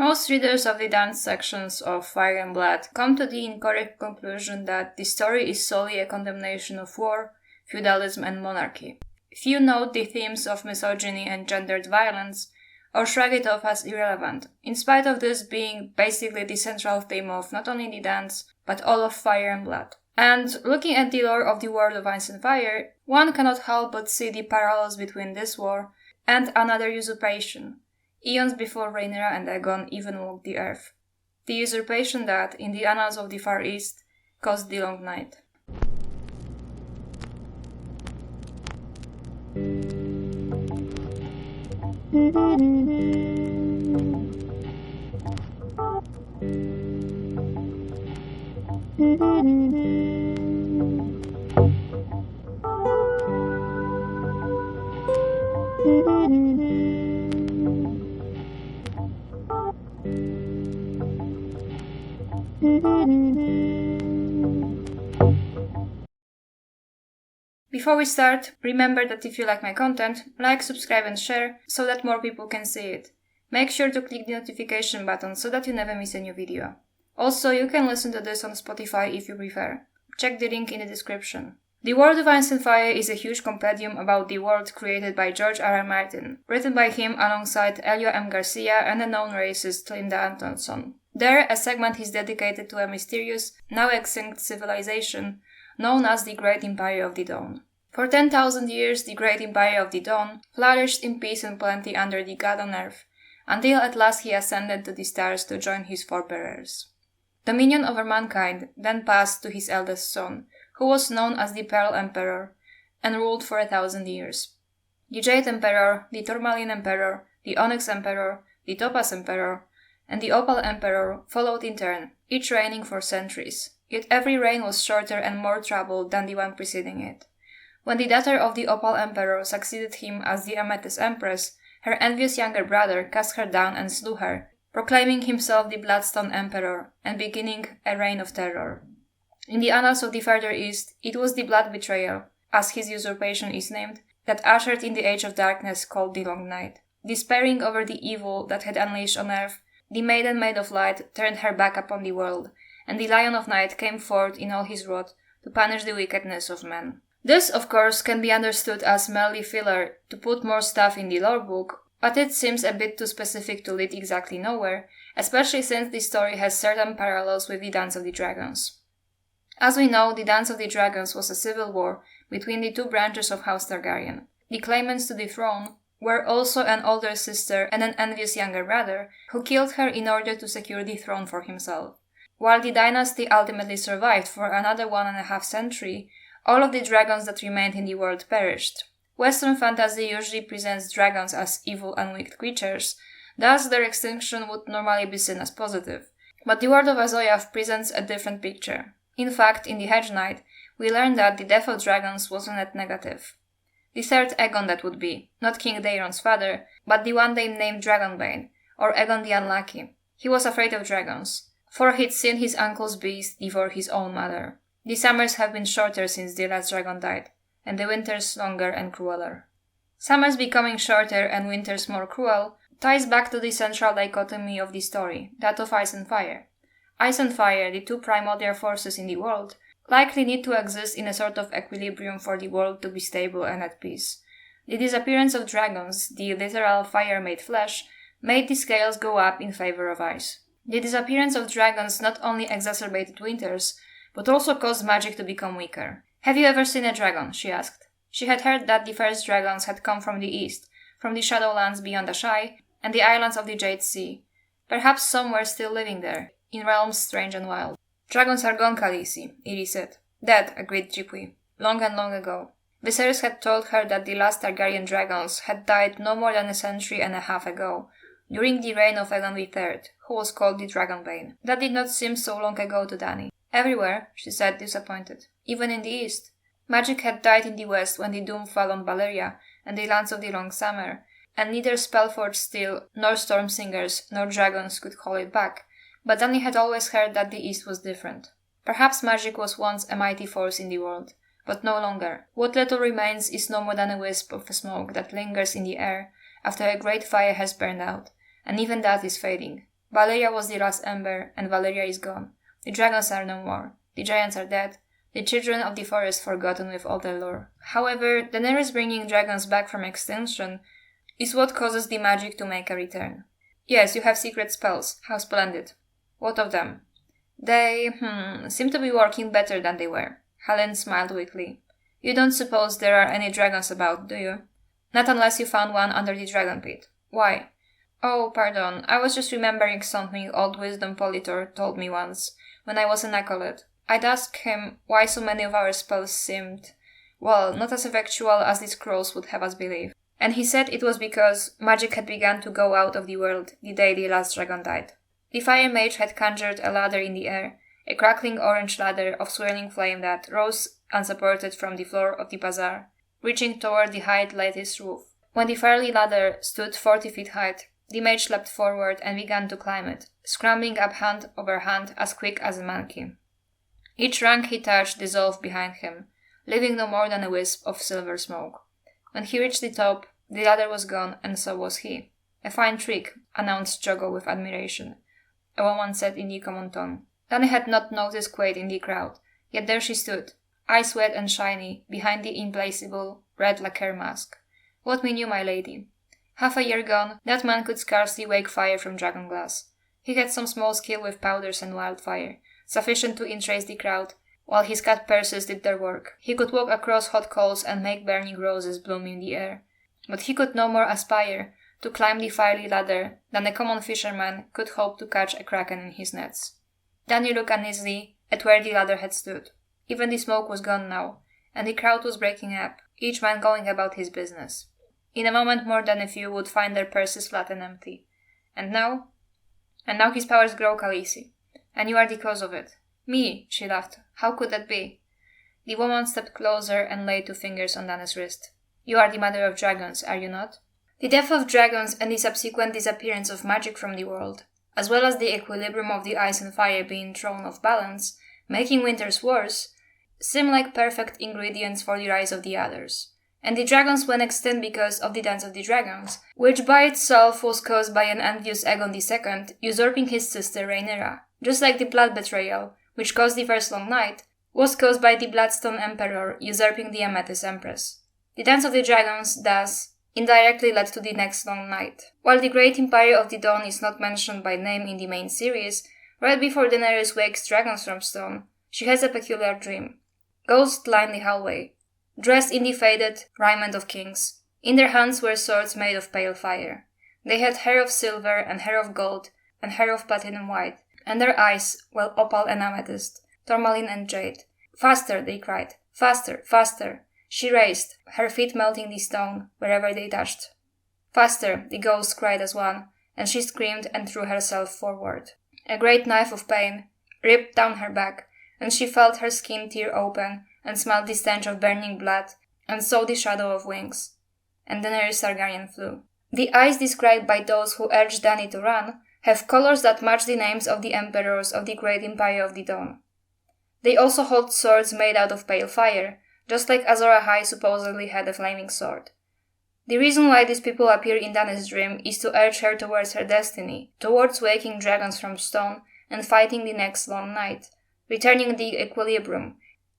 Most readers of the dance sections of Fire and Blood come to the incorrect conclusion that the story is solely a condemnation of war, feudalism, and monarchy. Few note the themes of misogyny and gendered violence, or shrug it off as irrelevant, in spite of this being basically the central theme of not only the dance, but all of Fire and Blood. And looking at the lore of the World of Ice and Fire, one cannot help but see the parallels between this war and another usurpation, eons before Rhaenyra and Aegon even walked the earth. The usurpation that, in the annals of the Far East, caused the Long Night. Before we start, remember that if you like my content, like, subscribe and share so that more people can see it. Make sure to click the notification button so that you never miss a new video. Also, you can listen to this on Spotify if you prefer. Check the link in the description. The World of Ice and Fire is a huge compendium about the world created by George R. R. Martin, written by him alongside Elio M. Garcia and the known racist Linda Antonsson. There, a segment is dedicated to a mysterious, now extinct civilization known as the Great Empire of the Dawn. For 10,000 years, the Great Empire of the Dawn flourished in peace and plenty under the God on Earth, until at last he ascended to the stars to join his forebears. Dominion over mankind then passed to his eldest son, who was known as the Pearl Emperor, and ruled for 1,000 years. The Jade Emperor, the Tourmaline Emperor, the Onyx Emperor, the Topaz Emperor, and the Opal Emperor followed in turn, each reigning for centuries, yet every reign was shorter and more troubled than the one preceding it. When the daughter of the Opal Emperor succeeded him as the Amethyst Empress, her envious younger brother cast her down and slew her, proclaiming himself the Bloodstone Emperor and beginning a reign of terror. In the annals of the Further East, it was the Blood Betrayal, as his usurpation is named, that ushered in the age of darkness called the Long Night. Despairing over the evil that had unleashed on earth, the Maiden Maid of Light turned her back upon the world, and the Lion of Night came forth in all his wrath to punish the wickedness of men. This, of course, can be understood as merely filler to put more stuff in the lore book, but it seems a bit too specific to lead exactly nowhere, especially since the story has certain parallels with the Dance of the Dragons. As we know, the Dance of the Dragons was a civil war between the two branches of House Targaryen. The claimants to the throne were also an older sister and an envious younger brother, who killed her in order to secure the throne for himself. While the dynasty ultimately survived for another 1.5 centuries, all of the dragons that remained in the world perished. Western fantasy usually presents dragons as evil and wicked creatures, thus their extinction would normally be seen as positive. But the world of asoiaf presents a different picture. In fact, in the Hedge Knight, we learn that the death of dragons was a net negative. The third Aegon that would be, not King Daeron's father, but the one they named Dragonbane, or Aegon the Unlucky. He was afraid of dragons, for he'd seen his uncle's beast devour his own mother. The summers have been shorter since the last dragon died, and the winters longer and crueler. Summers becoming shorter and winters more cruel ties back to the central dichotomy of the story, that of ice and fire. Ice and fire, the two primordial forces in the world, likely need to exist in a sort of equilibrium for the world to be stable and at peace. The disappearance of dragons, the literal fire-made flesh, made the scales go up in favor of ice. The disappearance of dragons not only exacerbated winters, but also caused magic to become weaker. "Have you ever seen a dragon?" she asked. She had heard that the first dragons had come from the east, from the Shadowlands beyond Ashai, and the islands of the Jade Sea. Perhaps some were still living there, in realms strange and wild. "Dragons are gone, Khaleesi," Irri said. "Dead," agreed Jipui. "Long and long ago." Viserys had told her that the last Targaryen dragons had died no more than 1.5 centuries ago, during the reign of Aegon III, who was called the Dragonbane. That did not seem so long ago to Dany. "Everywhere," she said, disappointed. "Even in the east. Magic had died in the west when the doom fell on Valyria and the lands of the Long Summer, and neither Spellforged Steel, nor Stormsingers, nor dragons could call it back. But Dany had always heard that the east was different. Perhaps magic was once a mighty force in the world, but no longer. What little remains is no more than a wisp of smoke that lingers in the air after a great fire has burned out, and even that is fading. Valeria was the last ember, and Valeria is gone. The dragons are no more. The giants are dead. The children of the forest forgotten with all their lore. However, Daenerys bringing dragons back from extinction is what causes the magic to make a return. Yes, you have secret spells. How splendid. What of them? They, seem to be working better than they were. Helen smiled weakly. You don't suppose there are any dragons about, do you? Not unless you found one under the dragon pit. Why? Oh, pardon. I was just remembering something old Wisdom Politor told me once, when I was an acolyte. I'd asked him why so many of our spells seemed, well, not as effectual as the scrolls would have us believe. And he said it was because magic had begun to go out of the world the day the last dragon died. The Fire Mage had conjured a ladder in the air, a crackling orange ladder of swirling flame that rose unsupported from the floor of the bazaar, reaching toward the high lattice roof. When the fiery ladder stood 40 feet high, the mage leapt forward and began to climb it, scrambling up hand over hand as quick as a monkey. Each rank he touched dissolved behind him, leaving no more than a wisp of silver smoke. When he reached the top, the ladder was gone, and so was he. A fine trick, announced Jogo with admiration. A woman said in the common tongue. Dany had not noticed Quaid in the crowd, yet there she stood, eyes wet and shiny, behind the implacable red lacquer mask. What mean you, my lady? Half a year gone, that man could scarcely wake fire from dragon glass. He had some small skill with powders and wildfire, sufficient to entrace the crowd, while his cat purses did their work. He could walk across hot coals and make burning roses bloom in the air. But he could no more aspire to climb the fiery ladder than a common fisherman could hope to catch a kraken in his nets. Dany looked uneasily at where the ladder had stood. Even the smoke was gone now, and the crowd was breaking up, each man going about his business. In a moment more than a few would find their purses flat and empty. And now his powers grow, Khaleesi. And you are the cause of it. Me, she laughed. How could that be? The woman stepped closer and laid 2 fingers on Dany's wrist. You are the mother of dragons, are you not? The death of dragons and the subsequent disappearance of magic from the world, as well as the equilibrium of the ice and fire being thrown off balance, making winters worse, seem like perfect ingredients for the rise of the others. And the dragons went extinct because of the Dance of the Dragons, which by itself was caused by an envious Aegon II usurping his sister rhaenyra, just like the Blood Betrayal, which caused the First Long Night, was caused by the Bloodstone Emperor usurping the Amethyst Empress. The Dance of the Dragons, thus, indirectly led to the next Long Night. While the Great Empire of the Dawn is not mentioned by name in the main series, right before Daenerys wakes dragons from stone, she has a peculiar dream. Ghosts line the hallway, dressed in the faded raiment of kings. In their hands were swords made of pale fire. They had hair of silver and hair of gold and hair of platinum white, and their eyes, well, opal and amethyst, tourmaline and jade. Faster, they cried. Faster, faster. She raced, her feet melting the stone wherever they touched. Faster, the ghosts cried as one, and she screamed and threw herself forward. A great knife of pain ripped down her back, and she felt her skin tear open and smelled the stench of burning blood and saw the shadow of wings. And Daenerys Targaryen flew. The eyes described by those who urged Dany to run have colors that match the names of the emperors of the Great Empire of the Dawn. They also hold swords made out of pale fire, just like Azor Ahai supposedly had a flaming sword. The reason why these people appear in Dany's dream is to urge her towards her destiny, towards waking dragons from stone and fighting the next long night, returning the equilibrium,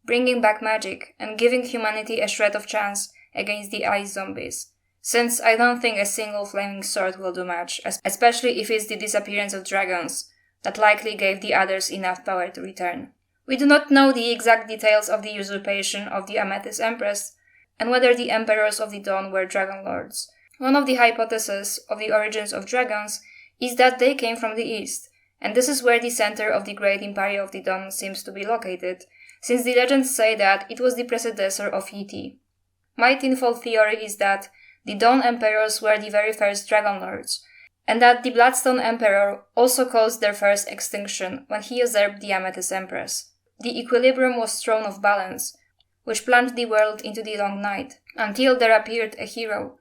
bringing back magic, and giving humanity a shred of chance against the ice zombies. Since I don't think a single flaming sword will do much, especially if it's the disappearance of dragons that likely gave the others enough power to return. We do not know the exact details of the usurpation of the Amethyst Empress, and whether the emperors of the Dawn were dragon lords. One of the hypotheses of the origins of dragons is that they came from the east, and this is where the center of the Great Empire of the Dawn seems to be located, since the legends say that it was the predecessor of Yeti. My tenfold theory is that the Dawn emperors were the very first dragon lords, and that the Bloodstone Emperor also caused their first extinction when he usurped the Amethyst Empress. The equilibrium was thrown off balance, which plunged the world into the long night, until there appeared a hero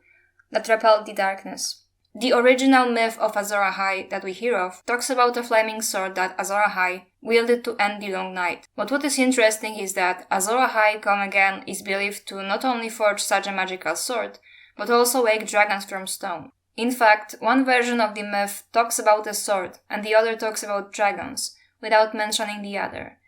that repelled the darkness. The original myth of Azor Ahai that we hear of talks about a flaming sword that Azor Ahai wielded to end the long night. But what is interesting is that Azor Ahai come again is believed to not only forge such a magical sword, but also wake dragons from stone. In fact, one version of the myth talks about a sword and the other talks about dragons, without mentioning the other.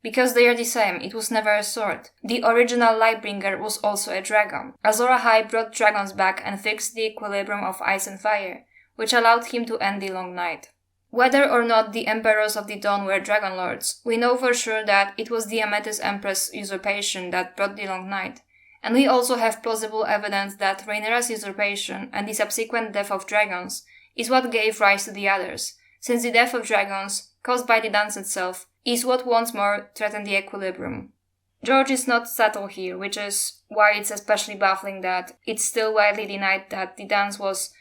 Because they are the same, it was never a sword. The original Lightbringer was also a dragon. Azor Ahai brought dragons back and fixed the equilibrium of ice and fire, which allowed him to end the long night. Whether or not the Emperors of the Dawn were Dragon Lords, we know for sure that it was the Amethyst Empress usurpation that brought the long night, and we also have plausible evidence that Rhaenyra's usurpation and the subsequent death of dragons is what gave rise to the others, since the death of dragons, caused by the dance itself, is what once more threatened the equilibrium. George is not subtle here, which is why it's especially baffling that it's still widely denied that the dance was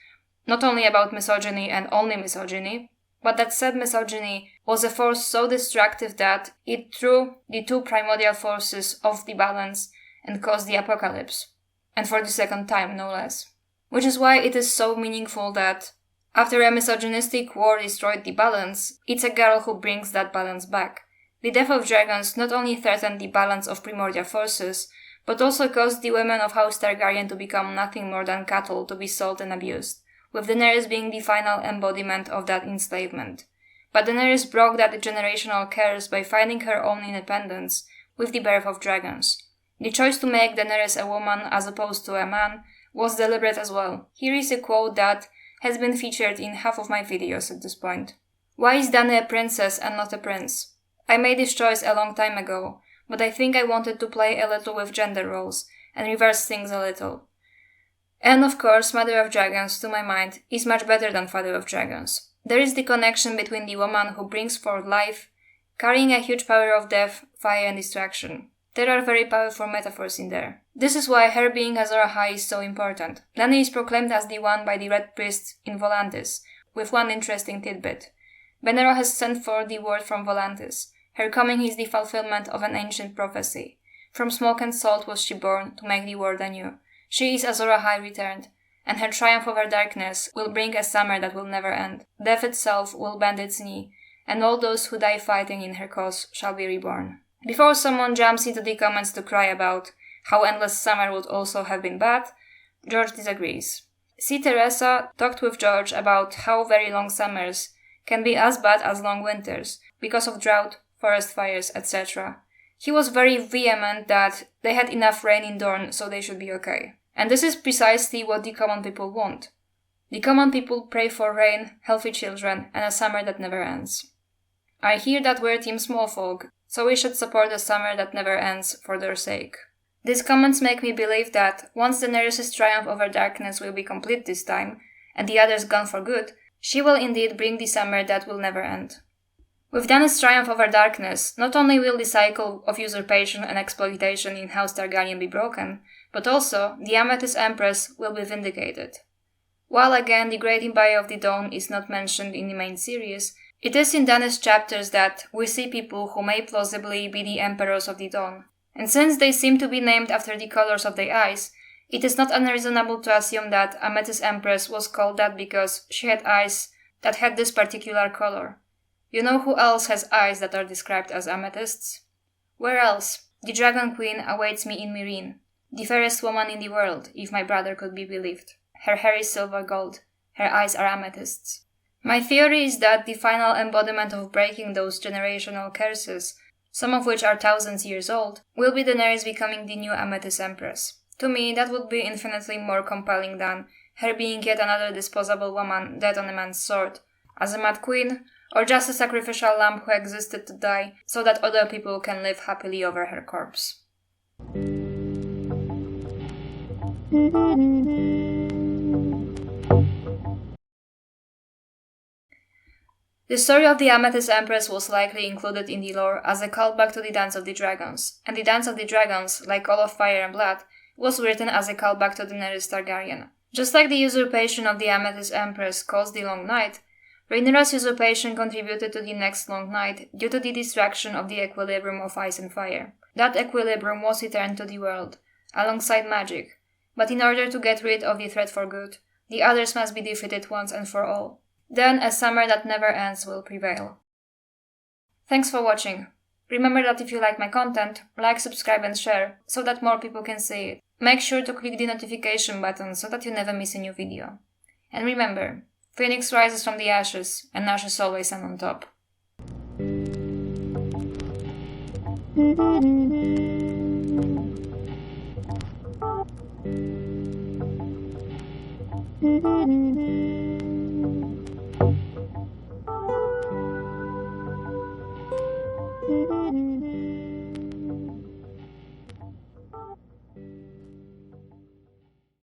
not only about misogyny and only misogyny, but that said misogyny was a force so destructive that it threw the two primordial forces off the balance and caused the apocalypse, and for the second time, no less. Which is why it is so meaningful that, after a misogynistic war destroyed the balance, it's a girl who brings that balance back. The death of dragons not only threatened the balance of primordial forces, but also caused the women of House Targaryen to become nothing more than cattle to be sold and abused, with Daenerys being the final embodiment of that enslavement. But Daenerys broke that generational curse by finding her own independence with the birth of dragons. The choice to make Daenerys a woman as opposed to a man was deliberate as well. Here is a quote that has been featured in half of my videos at this point. Why is Dany a princess and not a prince? I made this choice a long time ago, but I think I wanted to play a little with gender roles and reverse things a little. And of course, Mother of Dragons, to my mind, is much better than Father of Dragons. There is the connection between the woman who brings forth life, carrying a huge power of death, fire and destruction. There are very powerful metaphors in there. This is why her being Azor Ahai is so important. Dany is proclaimed as the one by the Red Priest in Volantis, with one interesting tidbit. Benero has sent for the word from Volantis. Her coming is the fulfillment of an ancient prophecy. From smoke and salt was she born to make the world anew. She is Azor Ahai returned, and her triumph over darkness will bring a summer that will never end. Death itself will bend its knee, and all those who die fighting in her cause shall be reborn. Before someone jumps into the comments to cry about how endless summer would also have been bad, George disagrees. C. Teresa talked with George about how very long summers can be as bad as long winters, because of drought, forest fires, etc. He was very vehement that they had enough rain in Dorne, so they should be okay. And this is precisely what the common people want. The common people pray for rain, healthy children, and a summer that never ends. I hear that we're Team Smallfolk, so we should support a summer that never ends for their sake. These comments make me believe that once Daenerys' triumph over darkness will be complete this time, and the others gone for good, she will indeed bring the summer that will never end. With Dany's triumph over darkness, not only will the cycle of usurpation and exploitation in House Targaryen be broken, but also the Amethyst Empress will be vindicated. While again the Great Empire of the Dawn is not mentioned in the main series, it is in Dany's chapters that we see people who may plausibly be the Emperors of the Dawn. And since they seem to be named after the colors of their eyes, it is not unreasonable to assume that Amethyst Empress was called that because she had eyes that had this particular color. You know who else has eyes that are described as amethysts? Where else? The Dragon Queen awaits me in Meereen, the fairest woman in the world, if my brother could be believed. Her hair is silver gold, her eyes are amethysts. My theory is that the final embodiment of breaking those generational curses, some of which are thousands years old, will be Daenerys becoming the new Amethyst Empress. To me, that would be infinitely more compelling than her being yet another disposable woman dead on a man's sword, as a mad queen, or just a sacrificial lamb who existed to die so that other people can live happily over her corpse. The story of the Amethyst Empress was likely included in the lore as a callback to the Dance of the Dragons, and the Dance of the Dragons, like all of Fire and Blood, was written as a callback to Daenerys Targaryen. Just like the usurpation of the Amethyst Empress caused the Long Night, Rhaenyra's usurpation contributed to the next long night due to the destruction of the equilibrium of ice and fire. That equilibrium was returned to the world, alongside magic, but in order to get rid of the threat for good, the others must be defeated once and for all. Then a summer that never ends will prevail. Thanks for watching. Remember that if you like my content, like, subscribe and share, so that more people can see it. Make sure to click the notification button so that you never miss a new video. And remember, Phoenix rises from the ashes, and ashes always stand on top.